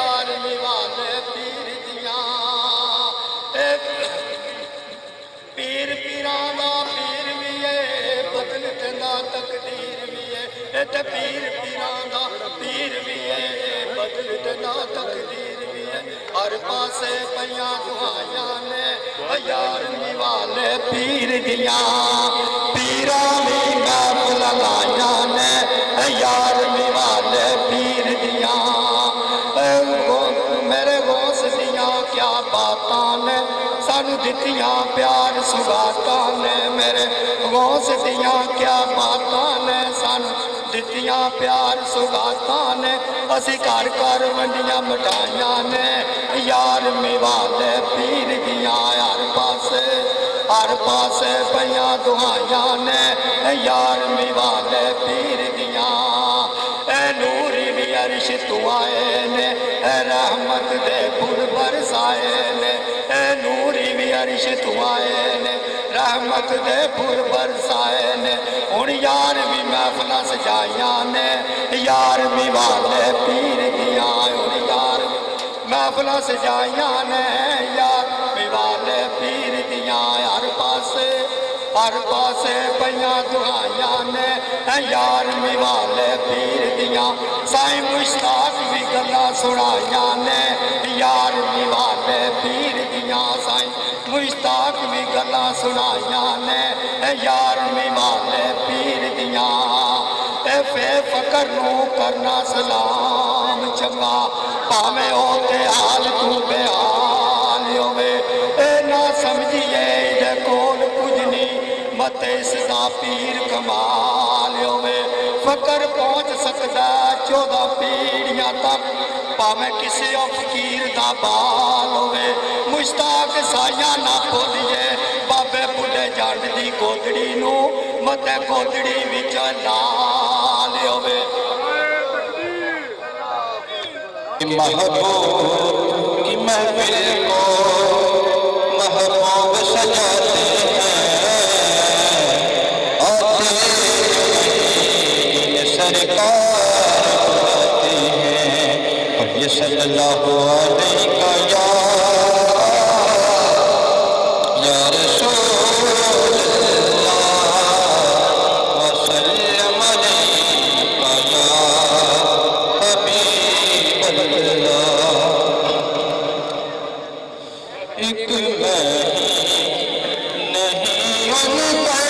यार निवाले पीर दिया पीर पीराना पीर भी है बदलते ना तकदीर भी है पीर पीराना पीर भी है बदलते ना तकदीर भी है हर पासे पया दुआया ने यार निवाले पीर दिया पीरा भी महफिल लाया ने यार निवाले पीर दिया मेरे गौस दिया क्या बातां ने सानू दित्तियां प्यार सुगातां ने मेरे गौस दिया क्या बातां ने सानू दित्तियां प्यार सुगातां ने असी घर घर वंडियां मिठाइयां ने यार मिवाले पीर दिया हर पासे पया दुआया ने यार मिवाले पीर दिया नूरी भी अर्श तू आए ने रहमत दे फुल बरसाए ने नूरी भी अर्श तू आए ने रहमत दे फुल बरसाए ने हुण यार भी महफिल सजाइया ने यार भी वाले पीर दिया हुण यार महफिल सजाइया ने यार भी वाले पीर दिया हर पासे पया दुआया ने यार मिवाले पीर दिया साईं मुश्ताक भी गल्लां सुनाइया ने यार मिवाले पीर दिया साईं मुश्ताक भी गल्लां सुनाइया ने यार मिवाले पीर दिया फे फकर नू करना सलाम चंगा भावें होते हाल तू बेहाल होवे ना समझिए इहदे कोल कुछ नहीं मत इसदा पीर कमाल होवे फकर पहुंच सकदा 14 पीढ़ियां तक भावें किसी फकीर दा बाल होवे मुश्ताक साया ना भुलिए बाबे बुढ़े जट दी गोदड़ी नू मत गोदड़ी विच लाल होवे महबूब की महफिल को महबूब सजाते सल्लल्लाहु अलैहि या रसूल अल्लाह वसल्लम अलैका या हबीब अल्लाह एक नहीं उनका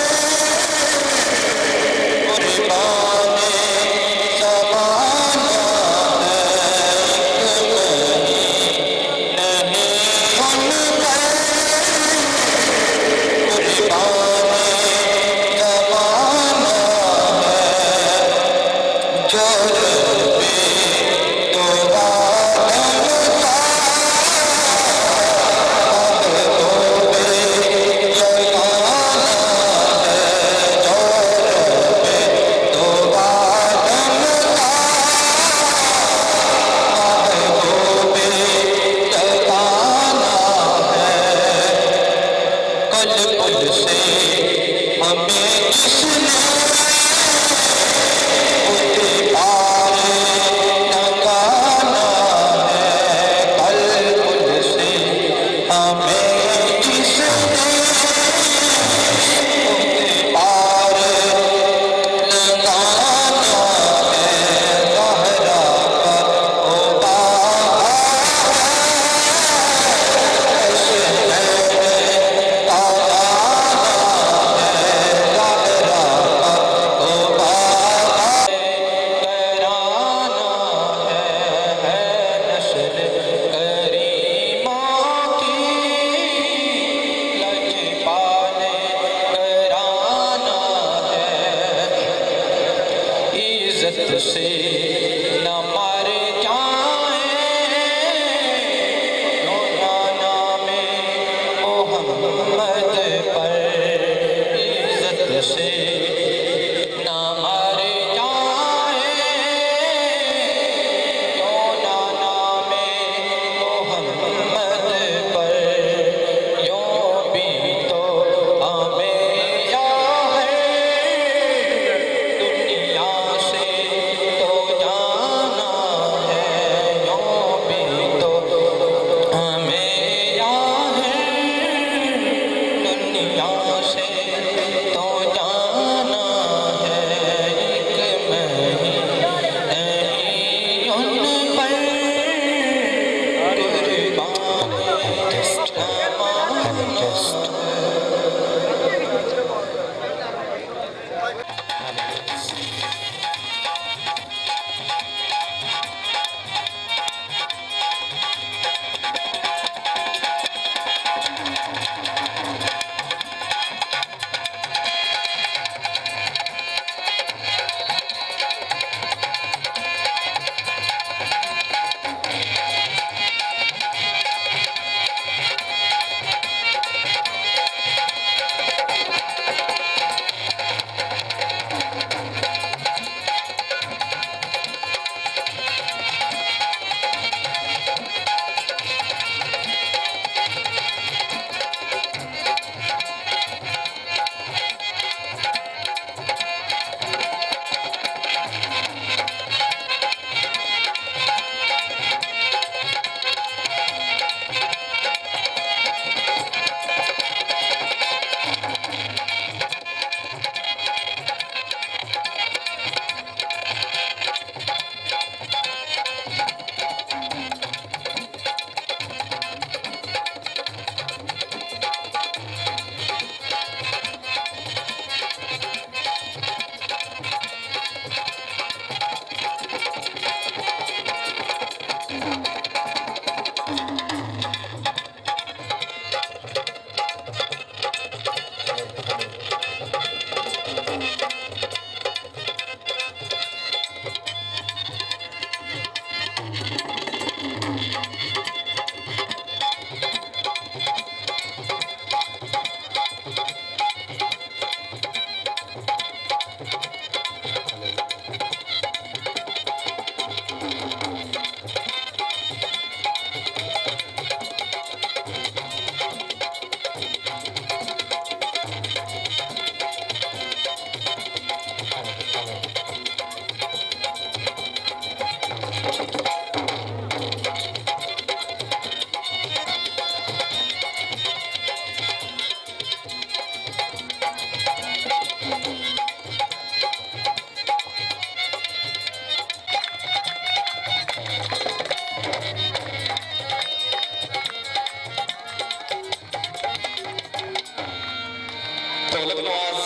ढोलक नवाज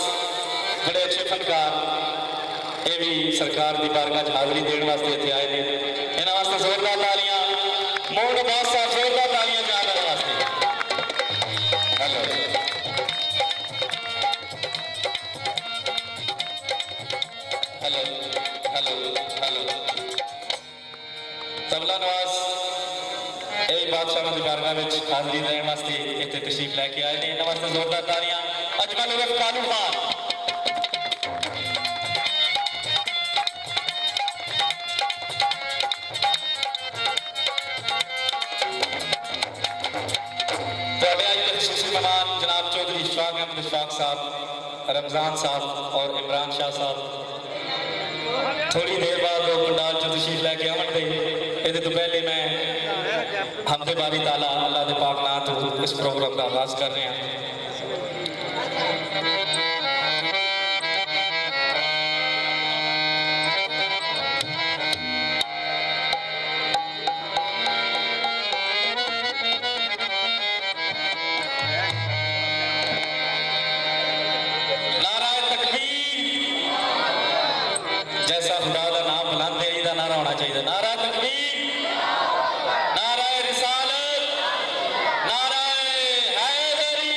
बड़े अच्छे फनकार ये भी सरकार की बारगाह च हाजरी देने वास्ते इतने आए हैं इन्होंने वास्ते जोरदार तालियां मोहन अब्बास साहब जोरदार तालियां जाने वास्ते hello hello hello hello tabla Nawaz यही बादशाह की बारगाह में हाजरी देने वास्ते इतने तशरीफ लैके आए हैं इन्होंने वास्ते जोरदार तालियां अजमल उर्फ कालू खान मेहमान जनाब चौधरी इशफाक अहमद इशफाक साहब रमजान साहब और इमरान शाह साहब थोड़ी देर बाद लोग पंडाल जो तशरीफ लैके आवन ये तो पहले मैं हमदे बारी ताला अल्लाह के पाक नाम तो इस प्रोग्राम का आगाज कर रहे हैं। जैसा खुदा का नाम बुलंद है इसका नारा होना चाहिए नारा तकबीर नारा रिसालत नारा हैदरी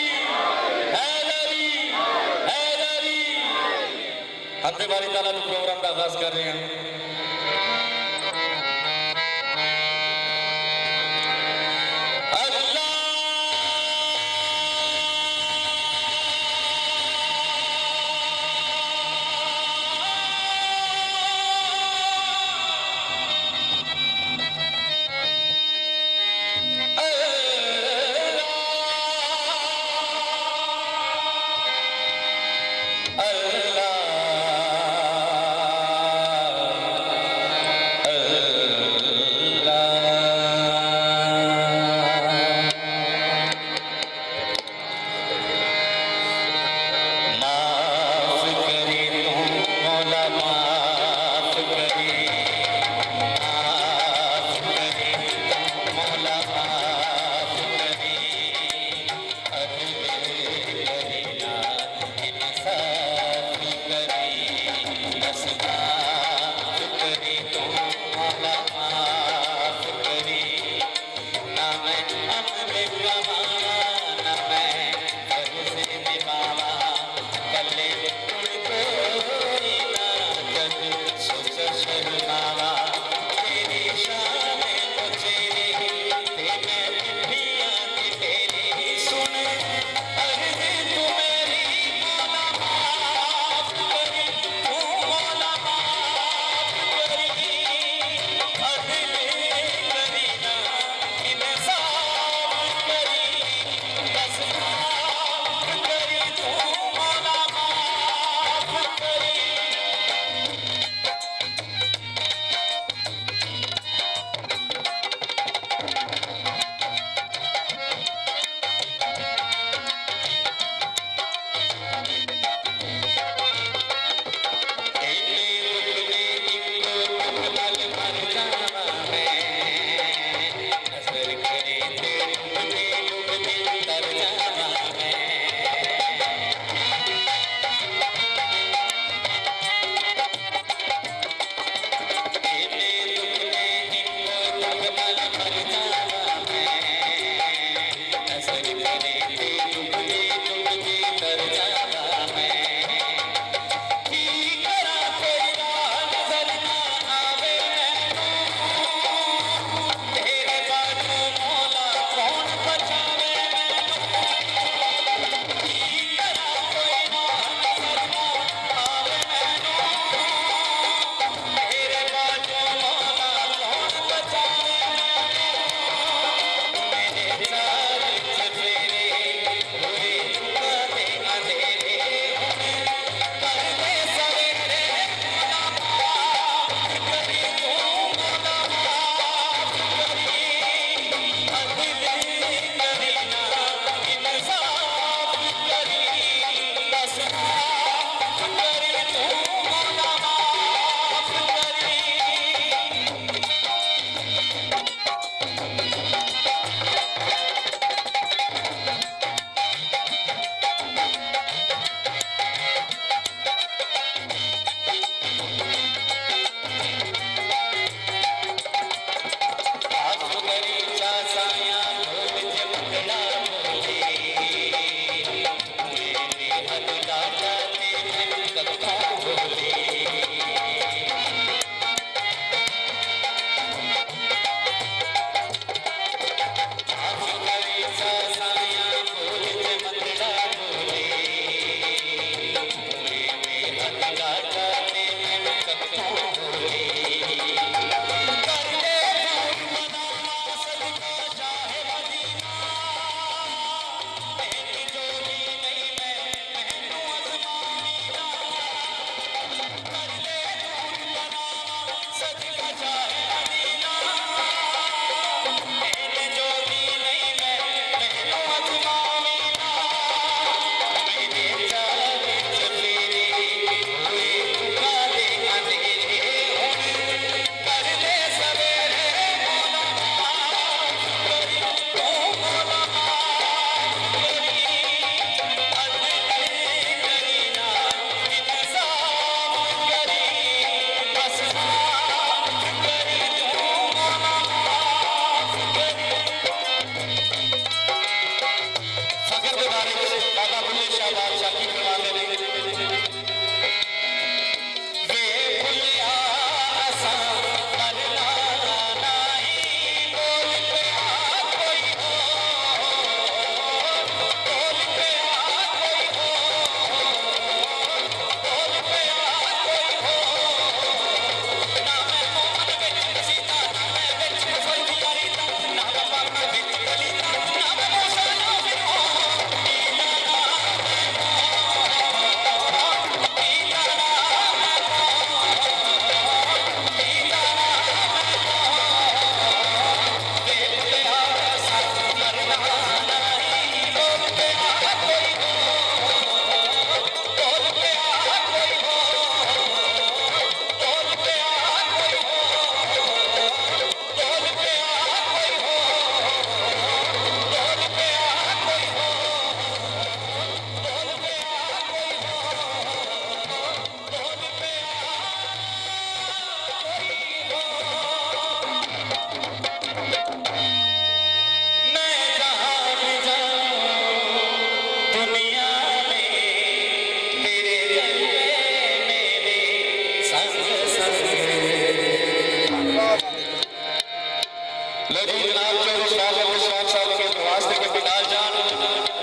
लो जी जनाब चौधरी इशफाक अहमद इशफाक साहब के वास्ते के पंडाल जान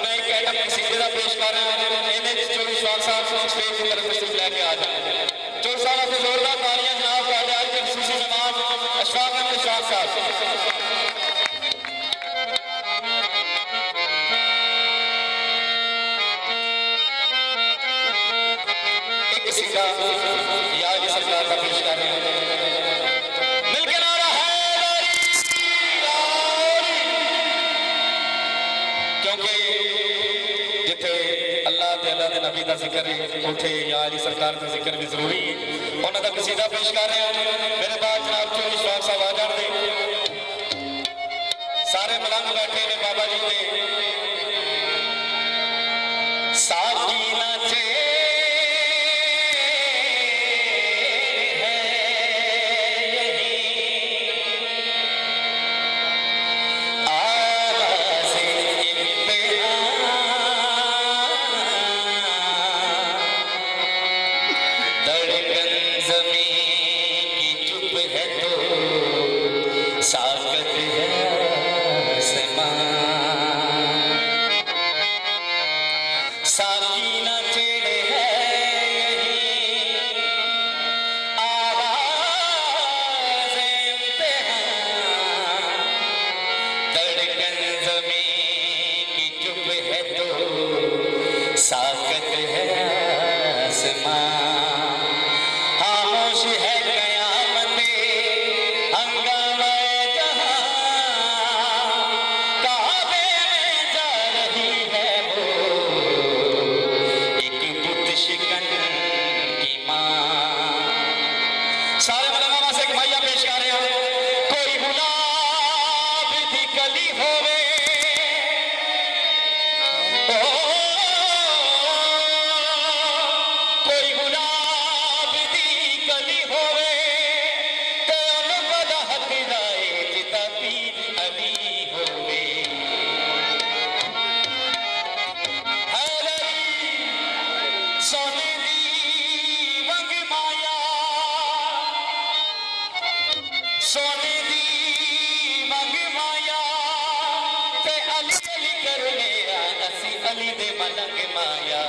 मैं एक आइटम कसीदे दा पेश कर रहा हूं इन्हें चौधरी इशफाक साहब स्टेज की तरफ तशरीफ लेके आ जाए चौधरी साहब से जोरदार तालियां जनाब का आज के खुसूसी मेहमान इशफाक अहमद इशफाक साहब एक कसीदा याद सरकार का पेश कर रहे हैं मिलके नारा क्योंकि जिथे अल्लाह ते अल्लाह दे नबी दा जिक्र है उथे या अली सरकार दा जिक्र भी जरूरी है उन्हां दा कसीदा पेश कर रहे हैं मेरे बाद जनाब चौधरी इशफाक साहब आ जाणगे सारे मलंग बैठे ने बाबा जी दे साकी नाचे साकत है साकी न चेड़े है आवाज़ इम्तिहान धड़कन ज़मीं की चुप है तो साकत है आसमान खामोश है सारे मलंगा से एक मैया पेश कर रहे हैं कोई गुलाब दी कली होवे कोई गुलाब दी कली होवे ते उन बदा हक जाए जिता पीर अली होवे सोने दी वंग माया सोने दी वंग माया ते अली अली कर लिया असी अली दे मलंग माया